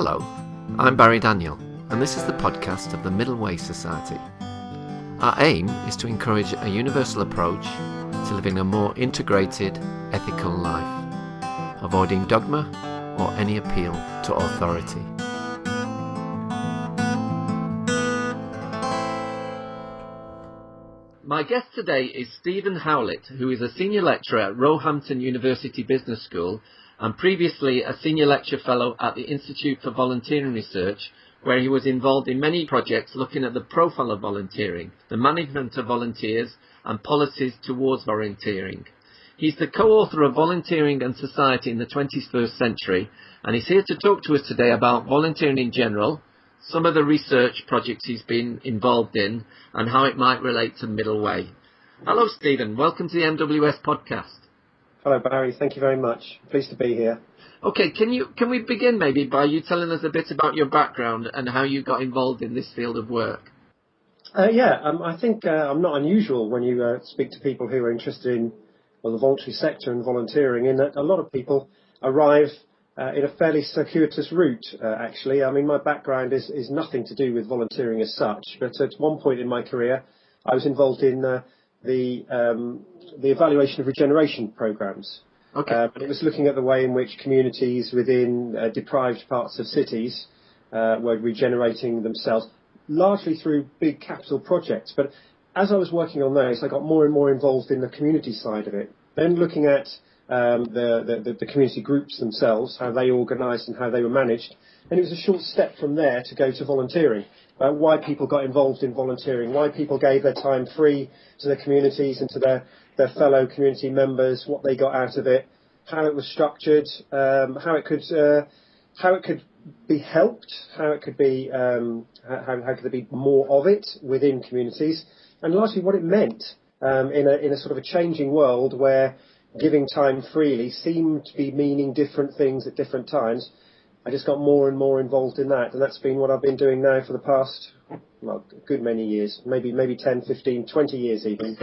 Hello, I'm Barry Daniel, and this is the podcast of the Middle Way Society. Our aim is to encourage a universal approach to living a more integrated, ethical life, avoiding dogma or any appeal to authority. My guest today is Steven Howlett, who is a senior lecturer at Roehampton University Business School and previously a senior lecture fellow at the Institute for Volunteering Research, where he was involved in many projects looking at the profile of volunteering, the management of volunteers, and policies towards volunteering. He's the co-author of Volunteering and Society in the 21st Century, and he's here to talk to us today about volunteering in general, some of the research projects he's been involved in, and how it might relate to Middle Way. Hello, Steven. Welcome to the MWS podcast. Hello, Barry. Thank you very much. Pleased to be here. Okay, can we begin maybe by you telling us a bit about your background and how you got involved in this field of work? I think I'm not unusual when you speak to people who are interested in the voluntary sector and volunteering, in that a lot of people arrive in a fairly circuitous route, actually. I mean, my background is nothing to do with volunteering as such, but at one point in my career, I was involved in the evaluation of regeneration programs. Okay. But it was looking at the way in which communities within deprived parts of cities were regenerating themselves, largely through big capital projects. But as I was working on those, I got more and more involved in the community side of it. Then looking at the community groups themselves, how they organised and how they were managed. And it was a short step from there to go to volunteering. Why people got involved in volunteering, why people gave their time free to their communities and to their fellow community members, what they got out of it, how it was structured, how it could be helped, how could there be more of it within communities, and largely what it meant in a sort of a changing world where giving time freely seemed to be meaning different things at different times. I just got more and more involved in that, and that's been what I've been doing now for the past, a good many years, maybe 10, 15, 20 years even.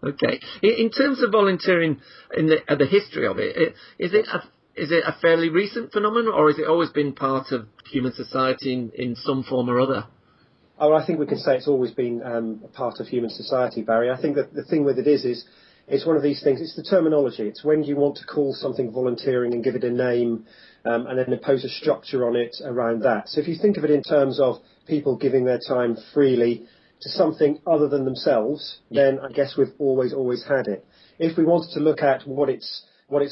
Okay. In terms of volunteering, in the history of it, is it a fairly recent phenomenon, or has it always been part of human society in some form or other? Oh, I think we can say it's always been a part of human society, Barry. I think that the thing with it is it's one of these things. It's the terminology. It's when you want to call something volunteering and give it a name, and then impose a structure on it around that. So if you think of it in terms of people giving their time freely to something other than themselves, then I guess we've always had it. If we wanted to look at what it's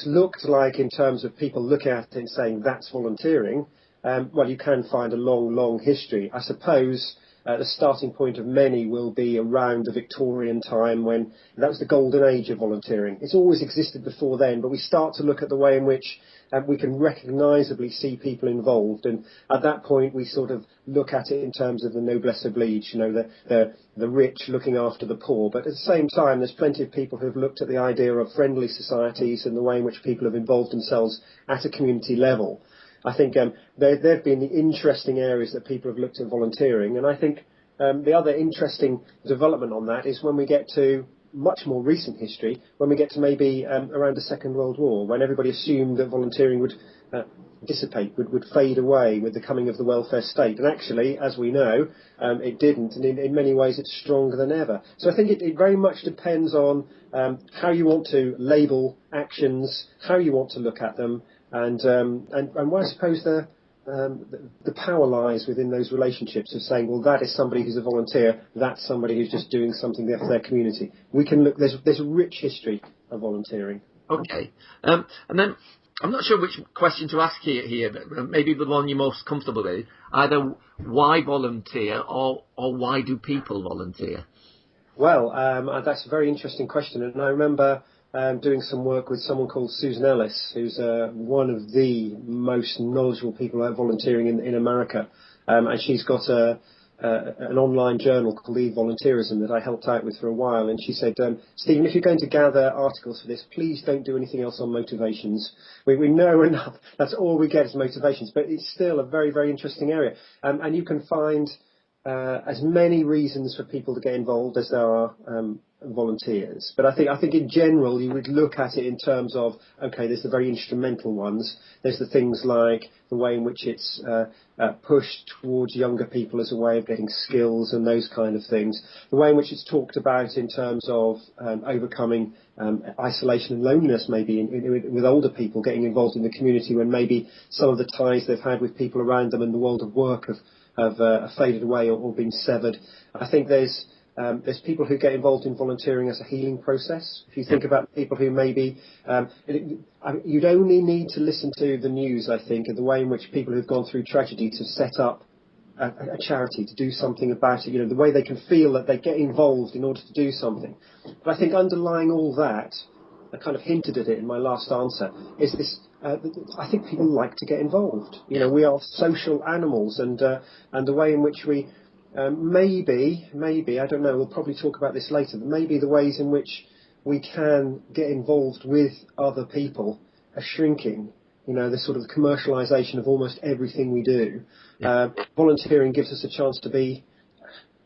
looked like in terms of people looking at it and saying that's volunteering, well, you can find a long history. I suppose the starting point of many will be around the Victorian time, when that was the golden age of volunteering. It's always existed before then, but we start to look at the way in which we can recognisably see people involved, and at that point we sort of look at it in terms of the noblesse oblige, the rich looking after the poor. But at the same time, there's plenty of people who've looked at the idea of friendly societies and the way in which people have involved themselves at a community level. I think they've been the interesting areas that people have looked at volunteering, and I think the other interesting development on that is when we get to much more recent history, when we get to maybe around the Second World War, when everybody assumed that volunteering would dissipate, would fade away with the coming of the welfare state. And actually, as we know, it didn't, and in many ways it's stronger than ever. So I think it very much depends on how you want to label actions, how you want to look at them, and where I suppose the power lies within those relationships of saying, well, that is somebody who's a volunteer, that's somebody who's just doing something there for their community. We can look. There's a rich history of volunteering. Okay, and then I'm not sure which question to ask here, but maybe the one you're most comfortable with. Either why volunteer or why do people volunteer? Well, that's a very interesting question, and I remember doing some work with someone called Susan Ellis, who's one of the most knowledgeable people about volunteering in America. And she's got an online journal called E-Volunteerism that I helped out with for a while. And she said, Stephen, if you're going to gather articles for this, please don't do anything else on motivations. We know enough. That's all we get is motivations. But it's still a very, very interesting area. And you can find as many reasons for people to get involved as there are volunteers. But I think in general you would look at it in terms of, okay, there's the very instrumental ones. There's the things like the way in which it's pushed towards younger people as a way of getting skills and those kind of things. The way in which it's talked about in terms of overcoming isolation and loneliness, maybe with older people getting involved in the community when maybe some of the ties they've had with people around them in the world of work have faded away or been severed. I think there's people who get involved in volunteering as a healing process. If you think about people who maybe, you'd only need to listen to the news, I think, and the way in which people who've gone through tragedy to set up a charity, to do something about it, the way they can feel that they get involved in order to do something. But I think underlying all that, I kind of hinted at it in my last answer, is this, I think people like to get involved. We are social animals, and the way in which we, maybe, I don't know, we'll probably talk about this later, but maybe the ways in which we can get involved with other people are shrinking. The sort of commercialisation of almost everything we do. Volunteering gives us a chance to be,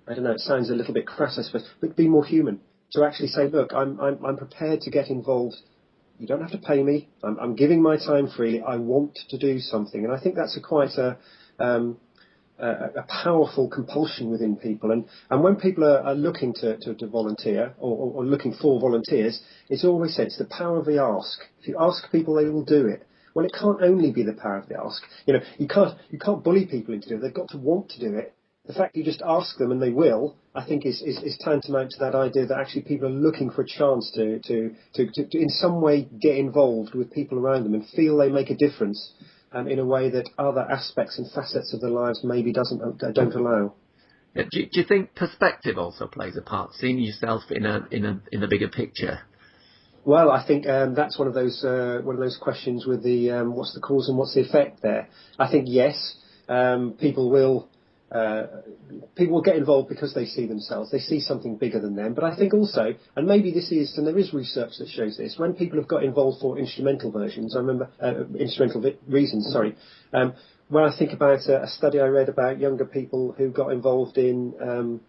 I don't know, it sounds a little bit crass, I suppose, but be more human. To actually say, look, I'm prepared to get involved. You don't have to pay me. I'm giving my time freely. I want to do something. And I think that's quite a powerful compulsion within people. And when people are looking to volunteer or looking for volunteers, it's always said it's the power of the ask. If you ask people, they will do it. Well, it can't only be the power of the ask. You can't bully people into doing it. They've got to want to do it. The fact you just ask them and they will, I think, is tantamount to that idea that actually people are looking for a chance to in some way get involved with people around them and feel they make a difference in a way that other aspects and facets of their lives maybe don't allow. Do you think perspective also plays a part, seeing yourself in a bigger picture? Well, I think that's one of those questions with the what's the cause and what's the effect there. I think yes, people will get involved because they see themselves, they see something bigger than them. But I think also, and maybe there is research that shows this, when people have got involved for instrumental reasons, when I think about a study I read about younger people who got involved in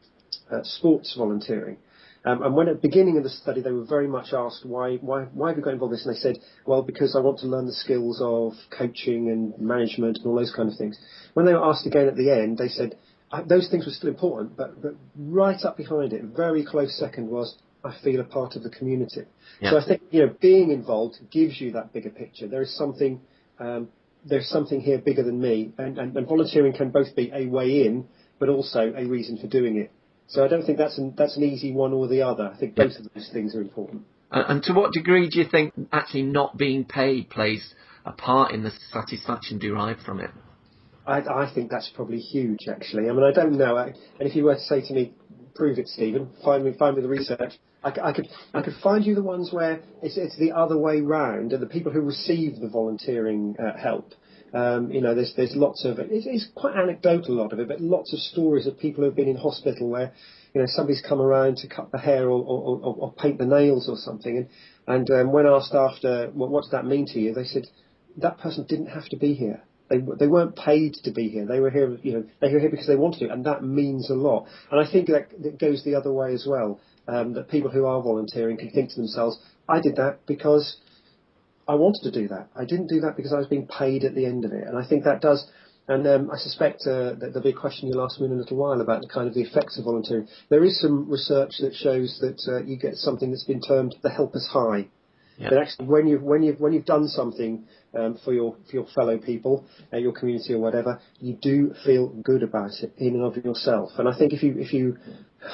sports volunteering. And when at the beginning of the study they were very much asked why have you got involved in this, and they said, well, because I want to learn the skills of coaching and management and all those kind of things. When they were asked again at the end, they said those things were still important, but right up behind it, very close second, was I feel a part of the community. Yeah. So I think being involved gives you that bigger picture. There is something here bigger than me, and volunteering can both be a way in, but also a reason for doing it. So I don't think that's an easy one or the other. I think both of those things are important. And to what degree do you think actually not being paid plays a part in the satisfaction derived from it? I think that's probably huge, actually. I mean, I don't know. And if you were to say to me, prove it, Stephen, find me the research, I could find you the ones where it's the other way round, and the people who receive the volunteering help. There's lots of it. It's quite anecdotal, a lot of it, but lots of stories of people who've been in hospital where somebody's come around to cut the hair or paint the nails or something, and when asked after, well, what does that mean to you? They said that person didn't have to be here. They weren't paid to be here. They were here, they were here because they wanted to, and that means a lot. And I think that goes the other way as well. That people who are volunteering can think to themselves, I did that because I wanted to do that. I didn't do that because I was being paid at the end of it. And I think that does, and I suspect that there'll be a question you'll ask me in a little while about the kind of the effects of volunteering. There is some research that shows that you get something that's been termed the helper's high. Yeah. That actually, when you've done something for your fellow people, your community or whatever, you do feel good about it in and of yourself. And I think if you,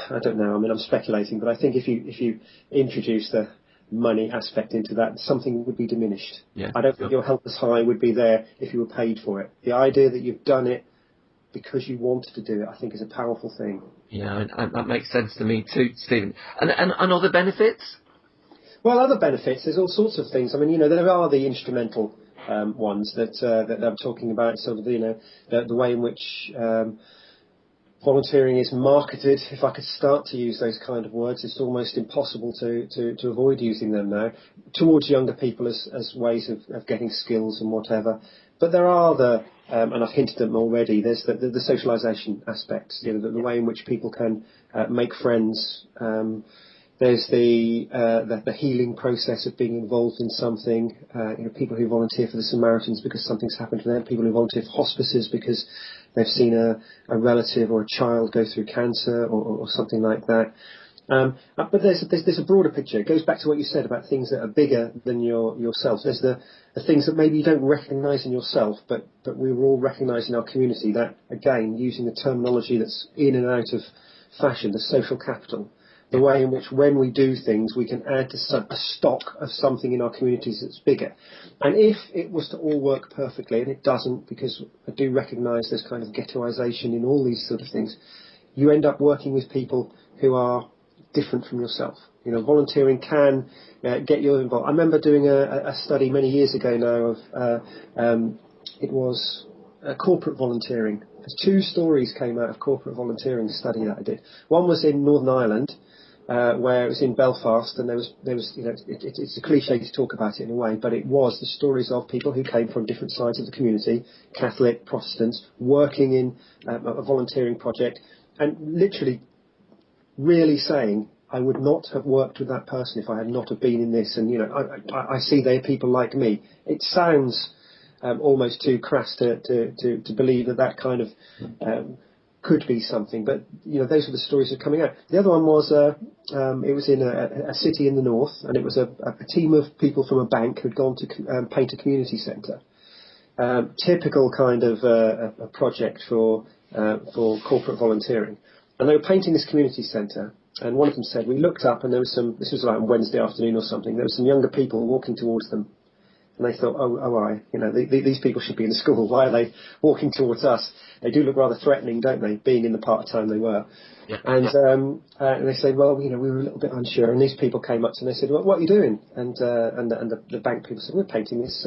I don't know, I mean I'm speculating, but I think if you introduce the money aspect into that, something would be diminished. Yeah, I don't think your helper's high would be there if you were paid for it. The idea that you've done it because you wanted to do it, I think, is a powerful thing. Yeah, and that makes sense to me too, Stephen. And other benefits? Well, other benefits, there's all sorts of things. I mean, there are the instrumental ones that I'm talking about, sort of, the way in which volunteering is marketed. If I could start to use those kind of words, it's almost impossible to avoid using them now, towards younger people as ways of getting skills and whatever. But there are and I've hinted at them already, there's the socialisation aspects, the way in which people can make friends. There's the healing process of being involved in something. People who volunteer for the Samaritans because something's happened to them. People who volunteer for hospices because they've seen a relative or a child go through cancer or something like that. But there's a broader picture. It goes back to what you said about things that are bigger than yourself. There's the things that maybe you don't recognise in yourself, but we will all recognise in our community. That, again, using the terminology that's in and out of fashion, the social capital, the way in which when we do things, we can add to a stock of something in our communities that's bigger. And if it was to all work perfectly, and it doesn't, because I do recognise there's kind of ghettoisation in all these sort of things, you end up working with people who are different from yourself. Volunteering can get you involved. I remember doing a study many years ago now of it was corporate volunteering. Two stories came out of corporate volunteering study that I did. One was in Northern Ireland, where it was in Belfast, and there was it's a cliche to talk about it in a way, but it was the stories of people who came from different sides of the community, Catholic, Protestants, working in a volunteering project, and literally really saying, I would not have worked with that person if I had not have been in this, and I see they're people like me. It sounds almost too crass to believe that kind of could be something, but those are the stories that are coming out. The other one was it was in a city in the north, and it was a team of people from a bank who'd gone to paint a community centre. Typical kind of a project for corporate volunteering, and they were painting this community centre. And one of them said, we looked up and there was this was like on Wednesday afternoon or something, there were some younger people walking towards them. And they thought, these people should be in the school. Why are they walking towards us? They do look rather threatening, don't they, being in the part of time they were. Yeah. And they said, well, we were a little bit unsure. And these people came up to them and they said, well, what are you doing? And the bank people said, we're painting this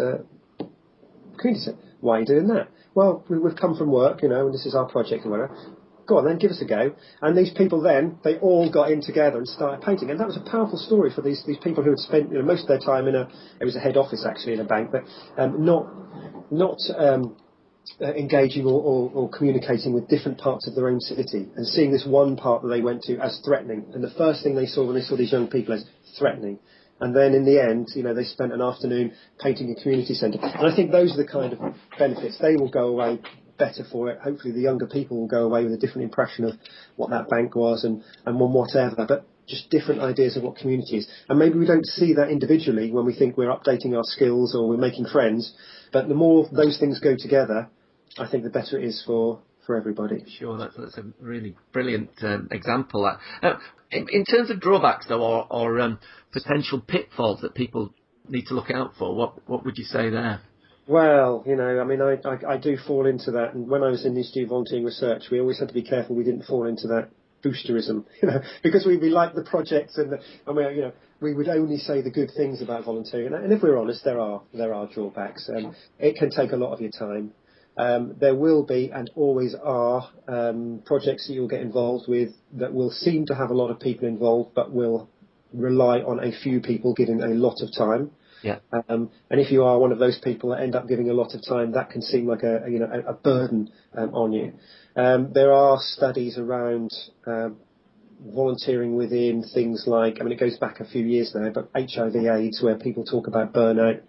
community centre. Why are you doing that? Well, we've come from work, and this is our project or whatever. Go on then, give us a go. And these people then, they all got in together and started painting. And that was a powerful story for these people who had spent most of their time it was a head office actually in a bank, but not engaging or communicating with different parts of their own city, and seeing this one part that they went to as threatening. And the first thing they saw when they saw these young people as threatening. And then in the end, they spent an afternoon painting a community centre. And I think those are the kind of benefits. They will go away better for it. Hopefully the younger people will go away with a different impression of what that bank was and whatever, but just different ideas of what community is. And maybe we don't see that individually when we think we're updating our skills or we're making friends, but the more those things go together, I think the better it is for everybody. Sure, that's a really brilliant example. In terms of drawbacks, though, or potential pitfalls that people need to look out for, what would you say there? Well, I do fall into that. And when I was in the Institute of Volunteering Research, we always had to be careful we didn't fall into that boosterism, because we like the projects we would only say the good things about volunteering. And if we're honest, there are drawbacks. It can take a lot of your time. There will be and always are projects that you'll get involved with that will seem to have a lot of people involved, but will rely on a few people giving a lot of time. Yeah. And if you are one of those people that end up giving a lot of time, that can seem like a burden on you. There are studies around volunteering within things like, it goes back a few years now, but HIV/AIDS, where people talk about burnout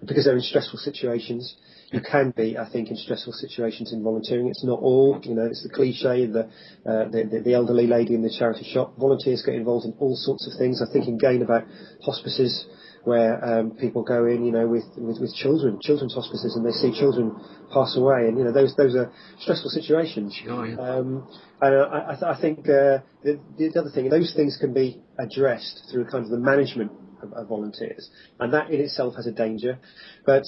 because they're in stressful situations. You can be, I think, in stressful situations in volunteering. It's not all, it's the cliche, the elderly lady in the charity shop. Volunteers get involved in all sorts of things. I'm thinking again about hospices, where people go in, with children's hospices, and they see children pass away, and those are stressful situations. Sure, yeah. And I think the other thing, those things can be addressed through kind of the management of volunteers, and that in itself has a danger. But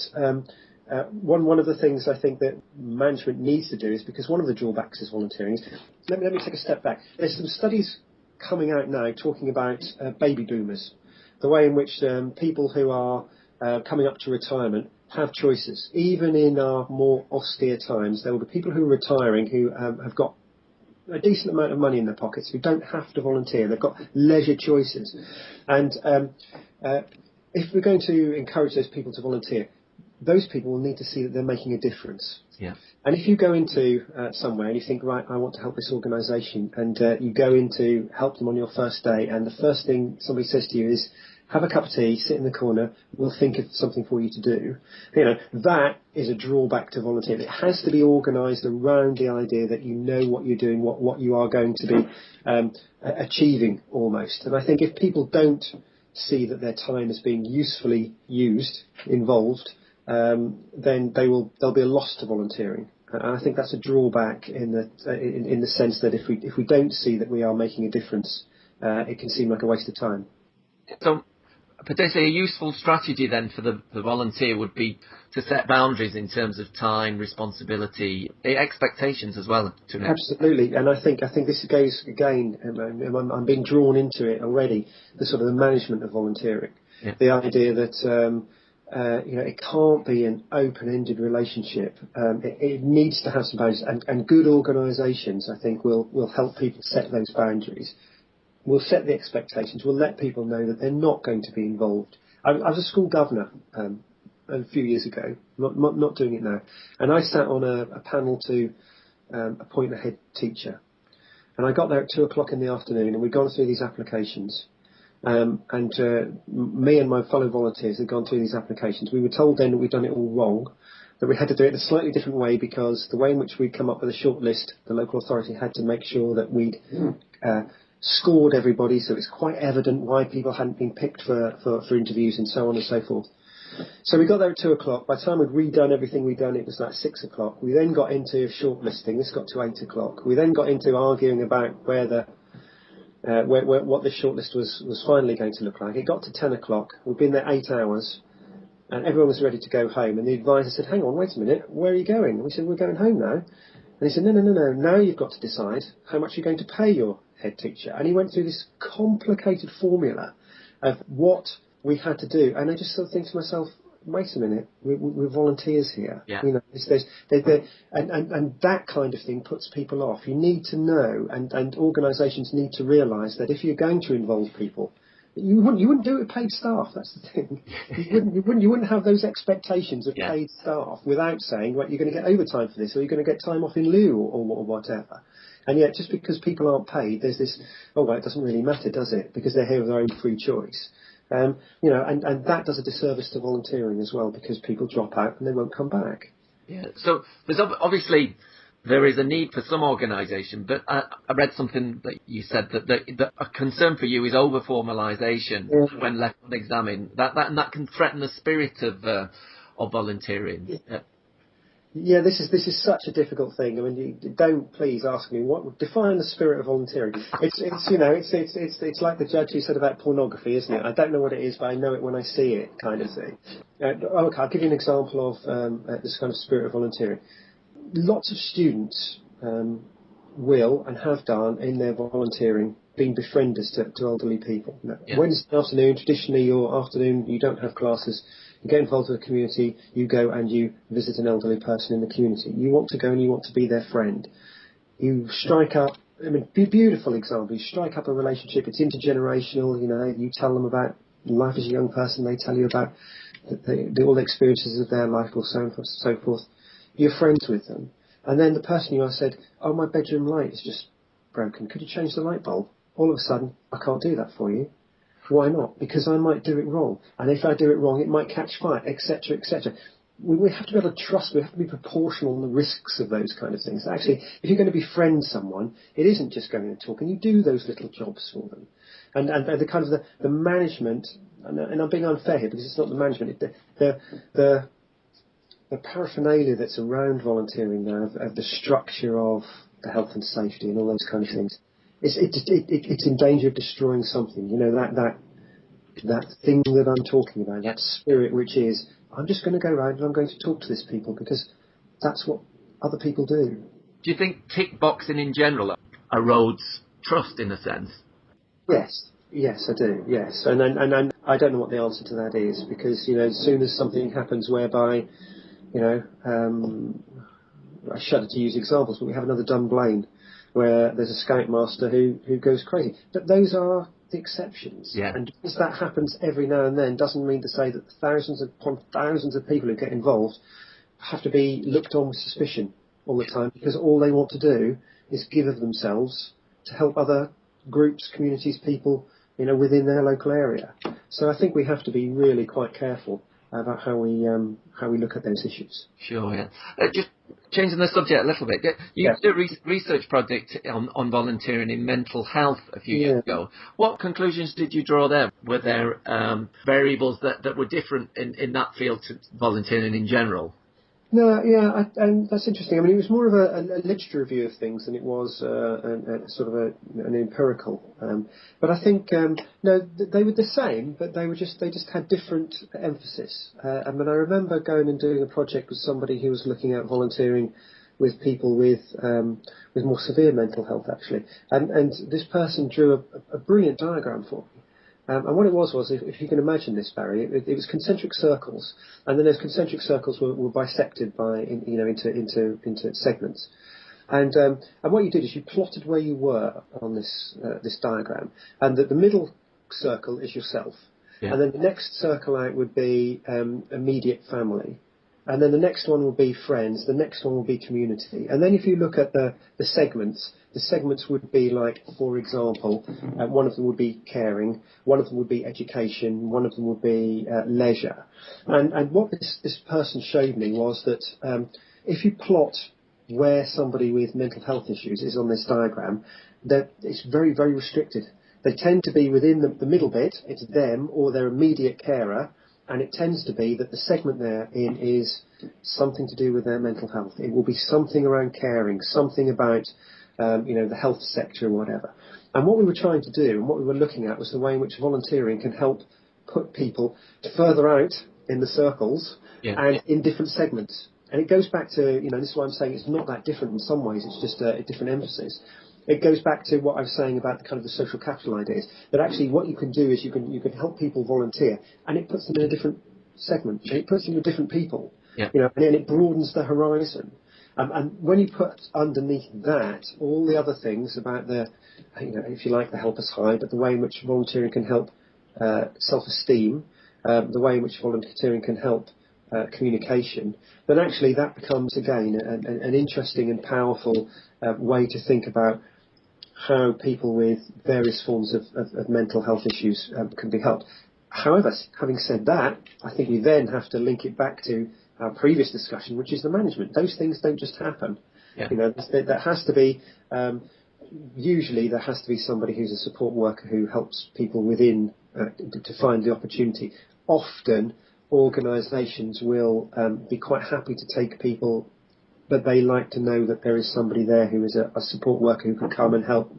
one of the things I think that management needs to do is, because one of the drawbacks is volunteering is, let me take a step back. There's some studies coming out now talking about baby boomers. The way in which people who are coming up to retirement have choices. Even in our more austere times, there will be people who are retiring who have got a decent amount of money in their pockets, who don't have to volunteer. They've got leisure choices. And if we're going to encourage those people to volunteer, those people will need to see that they're making a difference. Yeah. And if you go into somewhere and you think, right, I want to help this organisation, and you go in to help them on your first day, and the first thing somebody says to you is, have a cup of tea, sit in the corner, we'll think of something for you to do. That is a drawback to volunteering. It has to be organised around the idea that you know what you're doing, what you are going to be achieving almost. And I think if people don't see that their time is being usefully used, involved, then there'll be a loss to volunteering. And I think that's a drawback in the sense that if we don't see that we are making a difference, it can seem like a waste of time. So potentially a useful strategy then for the volunteer would be to set boundaries in terms of time, responsibility, expectations as well. Absolutely, and I think this goes again. I'm being drawn into it already. The sort of the management of volunteering, the idea that it can't be an open-ended relationship. It needs to have some boundaries, and good organisations, I think, will help people set those boundaries. We'll set the expectations. We'll let people know that they're not going to be involved. I was a school governor a few years ago, not doing it now, and I sat on a panel to appoint a head teacher. And I got there at 2:00 in the afternoon, and we'd gone through these applications. Me and my fellow volunteers had gone through these applications. We were told then that we'd done it all wrong, that we had to do it a slightly different way, because the way in which we'd come up with a short list, the local authority had to make sure that we'd scored everybody, so it's quite evident why people hadn't been picked for interviews and so on and so forth. So we got there at 2:00. By the time we'd redone everything we'd done, it was like 6:00. We then got into shortlisting. This got to 8:00. We then got into arguing about what the shortlist was finally going to look like. It got to 10:00. We'd been there 8 hours, and everyone was ready to go home. And the advisor said, "Hang on, wait a minute. Where are you going?" We said, "We're going home now." And he said, No. Now you've got to decide how much you're going to pay your head teacher. And he went through this complicated formula of what we had to do. And I just sort of think to myself, wait a minute, we're volunteers here. Yeah. And that kind of thing puts people off. You need to know, and organisations need to realise that if you're going to involve people, you wouldn't do it with paid staff. That's the thing. You wouldn't have those expectations of paid staff without saying, well, you're going to get overtime for this, or you're going to get time off in lieu, or whatever. And yet, just because people aren't paid, there's this, it doesn't really matter, does it? Because they're here of their own free choice. And that does a disservice to volunteering as well, because people drop out and they won't come back. Yeah. So there's obviously there is a need for some organisation, but I read something that you said that a concern for you is over formalisation when left unexamined. That can threaten the spirit of volunteering. Yeah, this is such a difficult thing. I mean, don't please ask me what define the spirit of volunteering. It's like the judge who said about pornography, isn't it? I don't know what it is, but I know it when I see it, kind of thing. Okay, I'll give you an example of this kind of spirit of volunteering. Lots of students will and have done in their volunteering been befrienders to elderly people. Wednesday afternoon, traditionally your afternoon, you don't have classes. You get involved with the community, you go and you visit an elderly person in the community. You want to go and you want to be their friend. You strike up, beautiful example, you strike up a relationship, it's intergenerational, you tell them about life as a young person, they tell you about all the experiences of their life, or so forth. You're friends with them. And then the person you asked said, my bedroom light is just broken, could you change the light bulb? All of a sudden, I can't do that for you. Why not? Because I might do it wrong. And if I do it wrong, it might catch fire, etc., etc. We have to be able to trust, we have to be proportional on the risks of those kind of things. Actually, if you're going to befriend someone, it isn't just going and talking. You do those little jobs for them. And the kind of the management, and I'm being unfair here because it's not the management, the paraphernalia that's around volunteering now, of the structure of the health and safety and all those kind of things, it's in danger of destroying something. That thing that I'm talking about, that spirit which is, I'm just going to go around and I'm going to talk to these people because that's what other people do. Do you think tick boxing in general erodes trust in a sense? Yes, I do. Yes, and I don't know what the answer to that is, because as soon as something happens whereby, I shudder to use examples, but we have another Dunblane where there's a scoutmaster who goes crazy. But those are the exceptions. Yeah. And because that happens every now and then doesn't mean to say that thousands upon thousands of people who get involved have to be looked on with suspicion all the time, because all they want to do is give of themselves to help other groups, communities, people, within their local area. So I think we have to be really quite careful about how we look at those issues. Sure, yeah. Just changing the subject a little bit. You did a research project on volunteering in mental health a few years ago. What conclusions did you draw there? Were there variables that were different in that field to volunteering in general? No, and that's interesting. I mean, it was more of a literature review of things than it was an empirical. But I think no, they were the same, but they just had different emphasis. I mean, I remember going and doing a project with somebody who was looking at volunteering with people with more severe mental health, actually, and this person drew a brilliant diagram for me. And what it was if you can imagine this, Barry, it was concentric circles, and then those concentric circles were bisected into segments. And what you did is you plotted where you were on this diagram, and that the middle circle is yourself, and then the next circle out would be immediate family, and then the next one will be friends, the next one will be community, and then if you look at the segments would be like, for example, one of them would be caring, one of them would be education, one of them would be leisure. And what this person showed me was that if you plot where somebody with mental health issues is on this diagram, that it's very, very restricted. They tend to be within the middle bit, it's them or their immediate carer, and it tends to be that the segment they're in is something to do with their mental health. It will be something around caring, something about the health sector or whatever. And what we were trying to do and what we were looking at was the way in which volunteering can help put people further out in the circles and in different segments. And it goes back to, this is why I'm saying it's not that different in some ways, it's just a different emphasis. It goes back to what I was saying about the kind of the social capital ideas, that actually what you can do is you can help people volunteer, and it puts them in a different segment, it puts them with different people, and then it broadens the horizon. And when you put underneath that all the other things about the, if you like, the help us high, but the way in which volunteering can help self-esteem, the way in which volunteering can help communication, then actually that becomes, again, an interesting and powerful way to think about how people with various forms of mental health issues can be helped. However, having said that, I think we then have to link it back to our previous discussion, which is the management. Those things don't just happen. There has to be, usually there has to be somebody who's a support worker who helps people within to find the opportunity. Often, organisations will be quite happy to take people, but they like to know that there is somebody there who is a support worker who can come and help,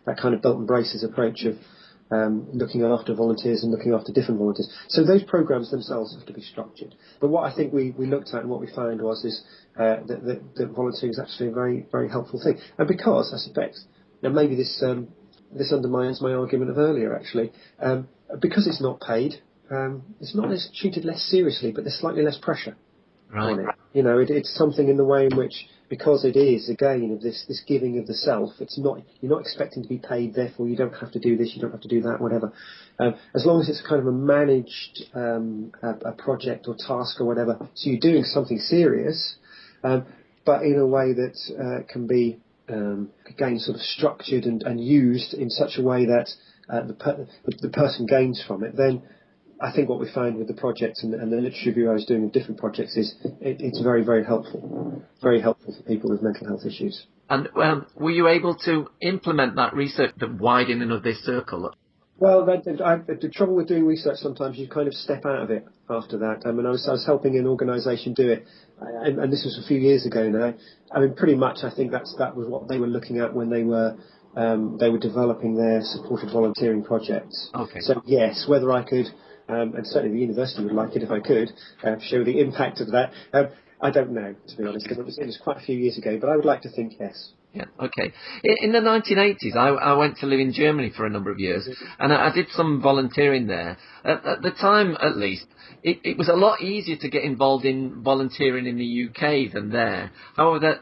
that kind of belt and braces approach of looking after volunteers and looking after different volunteers. So those programs themselves have to be structured. But what I think we looked at and what we found was that volunteering is actually a very, very helpful thing. And because, I suspect, now maybe this undermines my argument of earlier actually, because it's not paid, it's not treated less seriously, but there's slightly less pressure on it. It's something in the way in which, because it is, again, of this giving of the self, you're not expecting to be paid, therefore you don't have to do this, you don't have to do that, whatever. As long as it's kind of a managed a project or task or whatever, so you're doing something serious, but in a way that can be, again, sort of structured and used in such a way that the person gains from it, then I think what we found with the project and the literature review I was doing of different projects is it's very, very helpful for people with mental health issues. And were you able to implement that research, the widening of this circle? Well, the trouble with doing research, sometimes you kind of step out of it after that. I mean, I was helping an organisation do it, and this was a few years ago now. I mean, pretty much I think that was what they were looking at when they were developing their supported volunteering projects. Okay. So yes, whether I could, and certainly the university would like it if I could, show the impact of that. I don't know, to be honest, because it was quite a few years ago, but I would like to think yes. Yeah, okay. In the 1980s, I went to live in Germany for a number of years, and I did some volunteering there. At the time, at least, it was a lot easier to get involved in volunteering in the UK than there. However,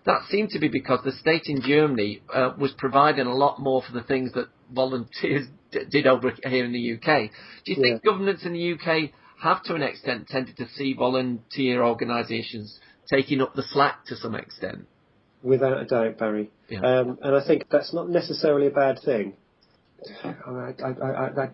that seemed to be because the state in Germany was providing a lot more for the things that volunteers did over here in the UK. Do you think governments in the UK have, to an extent, tended to see volunteer organisations taking up the slack to some extent? Without a doubt, Barry. Yeah. And I think that's not necessarily a bad thing. I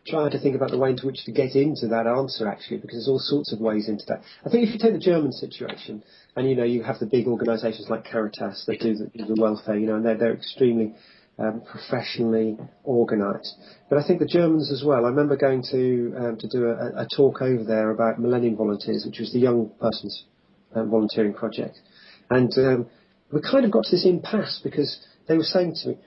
try to think about the way in which to get into that answer, actually, because there's all sorts of ways into that. I think if you take the German situation, and you have the big organisations like Caritas that do the welfare, and they're extremely professionally organised. But I think the Germans as well. I remember going to do a talk over there about Millennium Volunteers, which was the young persons volunteering project, and we kind of got to this impasse because they were saying to me,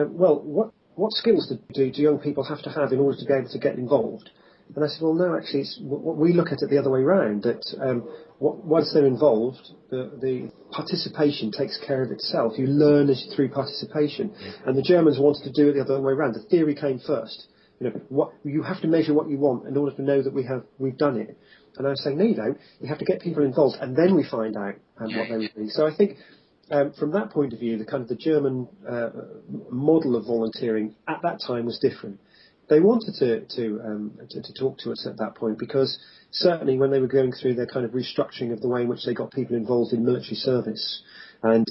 well, what skills do young people have to have in order to be able to get involved? And I said, well, no, actually, what we look at it the other way round, that once they're involved, the participation takes care of itself. You learn through participation. And the Germans wanted to do it the other way round. The theory came first. You have to measure what you want in order to know that we've done it. And I was saying, no, you don't. You have to get people involved, and then we find out what they were doing. So I think from that point of view, the German model of volunteering at that time was different. They wanted to talk to us at that point because certainly when they were going through their kind of restructuring of the way in which they got people involved in military service and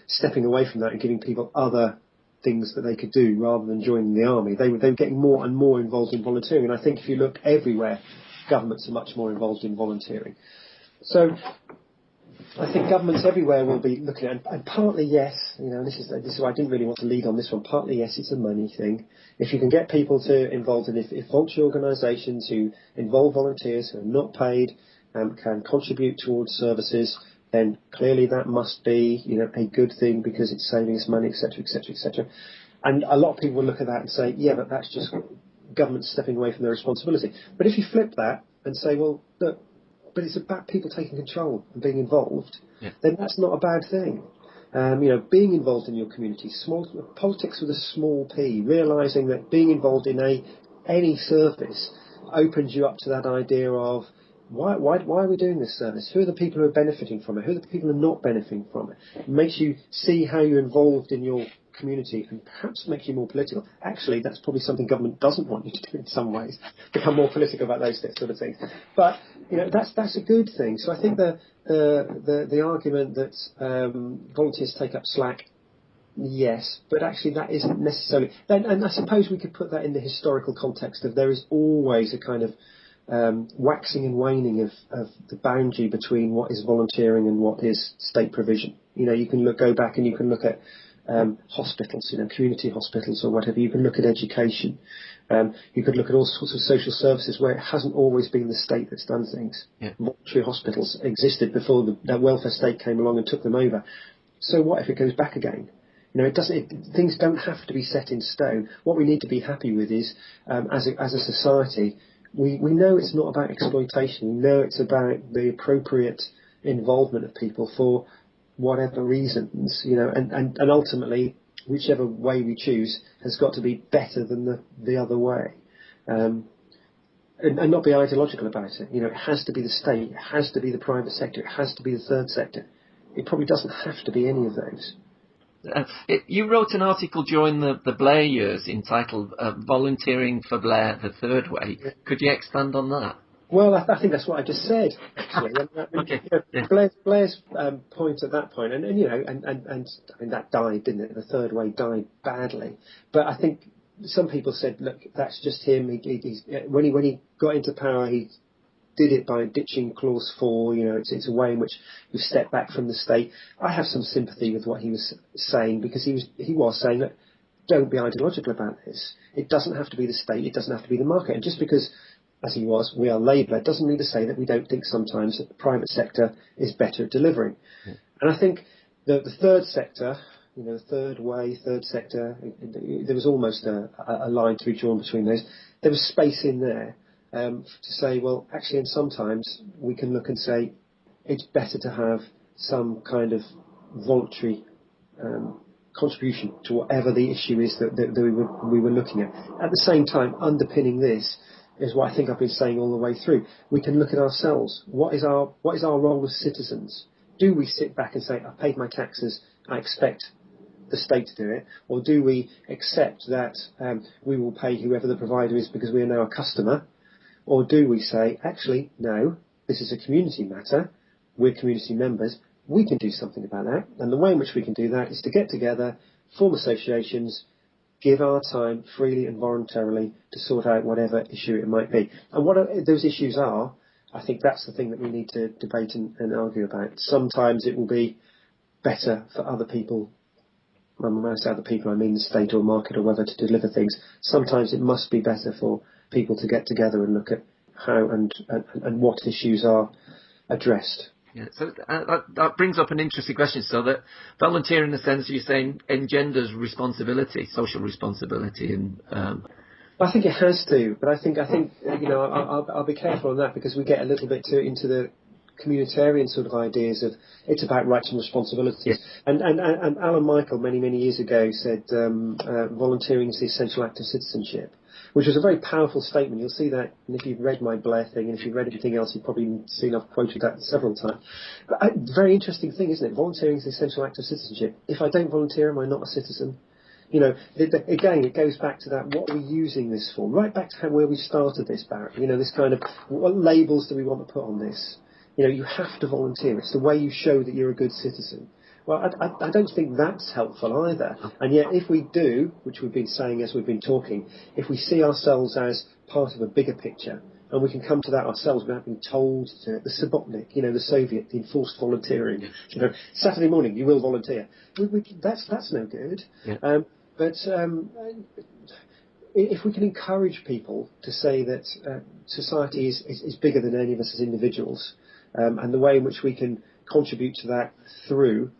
stepping away from that and giving people other things that they could do rather than joining the army, they were getting more and more involved in volunteering. And I think if you look everywhere, governments are much more involved in volunteering. So I think governments everywhere will be looking at, and partly yes, this is why I didn't really want to lead on this one. Partly yes, it's a money thing. If you can get people involved, and if voluntary organisations who involve volunteers who are not paid can contribute towards services, then clearly that must be a good thing because it's saving us money, etc., etc., etc. And a lot of people will look at that and say, yeah, but that's just governments stepping away from their responsibility. But if you flip that and say, well, look, but it's about people taking control and being involved, then that's not a bad thing. Being involved in your community, politics with a small p, realising that being involved in any service opens you up to that idea of why are we doing this service? Who are the people who are benefiting from it? Who are the people who are not benefiting from it? It makes you see how you're involved in your community and perhaps makes you more political. Actually, that's probably something government doesn't want you to do in some ways, become more political about those sort of things. But that's a good thing. So I think the argument that volunteers take up slack, yes, but actually that isn't necessarily. And I suppose we could put that in the historical context of there is always a kind of waxing and waning of the boundary between what is volunteering and what is state provision. You can go back and you can look at hospitals, community hospitals or whatever. You can look at education. You could look at all sorts of social services where it hasn't always been the state that's done things. Yeah. Voluntary hospitals existed before the welfare state came along and took them over. So what if it goes back again? Things don't have to be set in stone. What we need to be happy with is, as a society, we know it's not about exploitation. We know it's about the appropriate involvement of people for whatever reasons, and ultimately, whichever way we choose has got to be better than the other way, and not be ideological about it. It has to be the state, it has to be the private sector, it has to be the third sector. It probably doesn't have to be any of those. You wrote an article during the Blair years entitled "Volunteering for Blair: The Third Way." Could you expand on that? Well, I think that's what I just said, actually. Okay. Blair's point at that point, and that died, didn't it? The third way died badly. But I think some people said, look, that's just him. When he got into power, he did it by ditching Clause 4. It's a way in which you step back from the state. I have some sympathy with what he was saying because he was saying that don't be ideological about this. It doesn't have to be the state. It doesn't have to be the market. And just because, as he was, we are Labour, doesn't mean to say that we don't think sometimes that the private sector is better at delivering. Yeah. And I think the third sector, the third way, third sector, there was almost a line to be drawn between those. There was space in there to say, well, actually, and sometimes we can look and say it's better to have some kind of voluntary contribution to whatever the issue is that we were looking at. At the same time, underpinning this is what I think I've been saying all the way through. We can look at ourselves. What is our role as citizens? Do we sit back and say, I paid my taxes, I expect the state to do it, or do we accept that we will pay whoever the provider is because we are now a customer, or do we say, actually, no, this is a community matter, we're community members, we can do something about that, and the way in which we can do that is to get together, form associations, give our time freely and voluntarily to sort out whatever issue it might be. And what those issues are, I think that's the thing that we need to debate and argue about. Sometimes it will be better for other people, when I say other people I mean the state or market or whether to deliver things. Sometimes it must be better for people to get together and look at how and what issues are addressed. Yeah, so that brings up an interesting question. So that volunteering, in a sense, you're saying engenders responsibility, social responsibility, and I think it has to, but I think I'll be careful on that, because we get a little bit into the communitarian sort of ideas of it's about rights and responsibilities. Yes. And Alan Michael many years ago said volunteering is the essential act of citizenship, which was a very powerful statement. You'll see that, and if you've read my Blair thing, and if you've read anything else, you've probably seen I've quoted that several times. But very interesting thing, isn't it? Volunteering is the essential act of citizenship. If I don't volunteer, am I not a citizen? Again, it goes back to that, what are we using this for? Right back to where we started this, Barrett. This kind of, what labels do we want to put on this? You have to volunteer. It's the way you show that you're a good citizen. Well, I don't think that's helpful either. And yet, if we do, which we've been saying as we've been talking, if we see ourselves as part of a bigger picture, and we can come to that ourselves without being told to, the Subotnik, the Soviet, the enforced volunteering, Saturday morning, you will volunteer. That's no good. Yeah. But if we can encourage people to say that society is bigger than any of us as individuals, and the way in which we can contribute to that through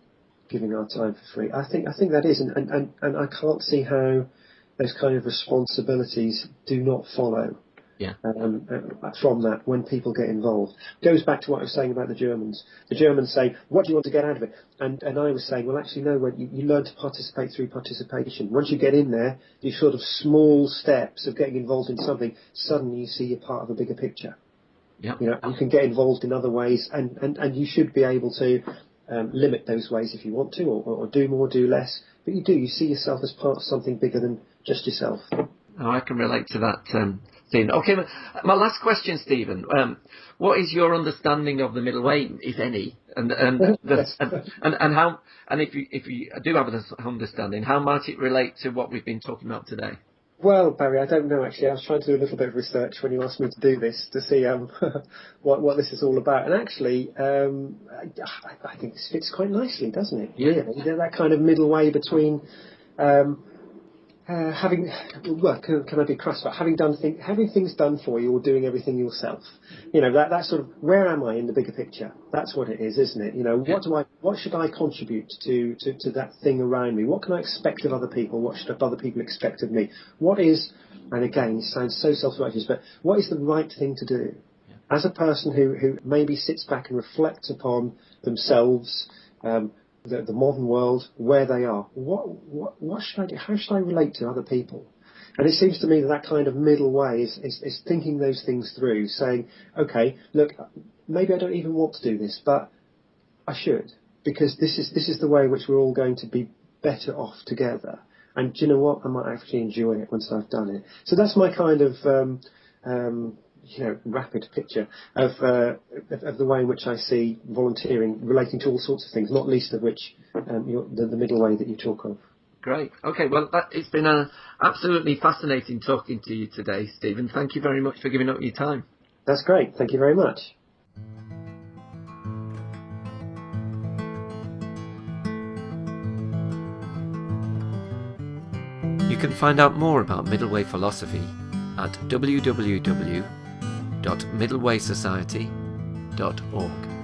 giving our time for free, I think that is, and I can't see how those kind of responsibilities do not follow. Yeah. From that, when people get involved. Goes back to what I was saying about the Germans. The Germans say, what do you want to get out of it? And I was saying, well, actually, no, when you learn to participate through participation. Once you get in there, these sort of small steps of getting involved in something, suddenly you see you're part of a bigger picture. Yeah. You can get involved in other ways, and you should be able to limit those ways if you want to, or do more, do less. But you see yourself as part of something bigger than just yourself. Oh, I can relate to that, Stephen. Okay, my last question, Stephen. What is your understanding of the middle way, if any, and how? And if you do have an understanding, how might it relate to what we've been talking about today? Well, Barry, I don't know actually. I was trying to do a little bit of research when you asked me to do this to see what this is all about. And actually, I think this fits quite nicely, doesn't it? Yeah. Really? That kind of middle way between can I be crass about having things done for you or doing everything yourself? That sort of, where am I in the bigger picture? That's what it is, isn't it? What should I contribute to that thing around me? What can I expect of other people? What should other people expect of me? What is, and again, it sounds so self-righteous, but what is the right thing to do? Yeah. As a person who maybe sits back and reflects upon themselves, the modern world, where they are. What should I do? How should I relate to other people? And it seems to me that kind of middle way is thinking those things through, saying, okay, look, maybe I don't even want to do this, but I should, because this is the way in which we're all going to be better off together. And do you know what? I might actually enjoy it once I've done it. So that's my kind of rapid picture of the way in which I see volunteering relating to all sorts of things, not least of which the middle way that you talk of. Great. Okay, well, it's been absolutely fascinating talking to you today, Stephen. Thank you very much for giving up your time. That's great. Thank you very much. You can find out more about middle way philosophy at www.middlewaysociety.org.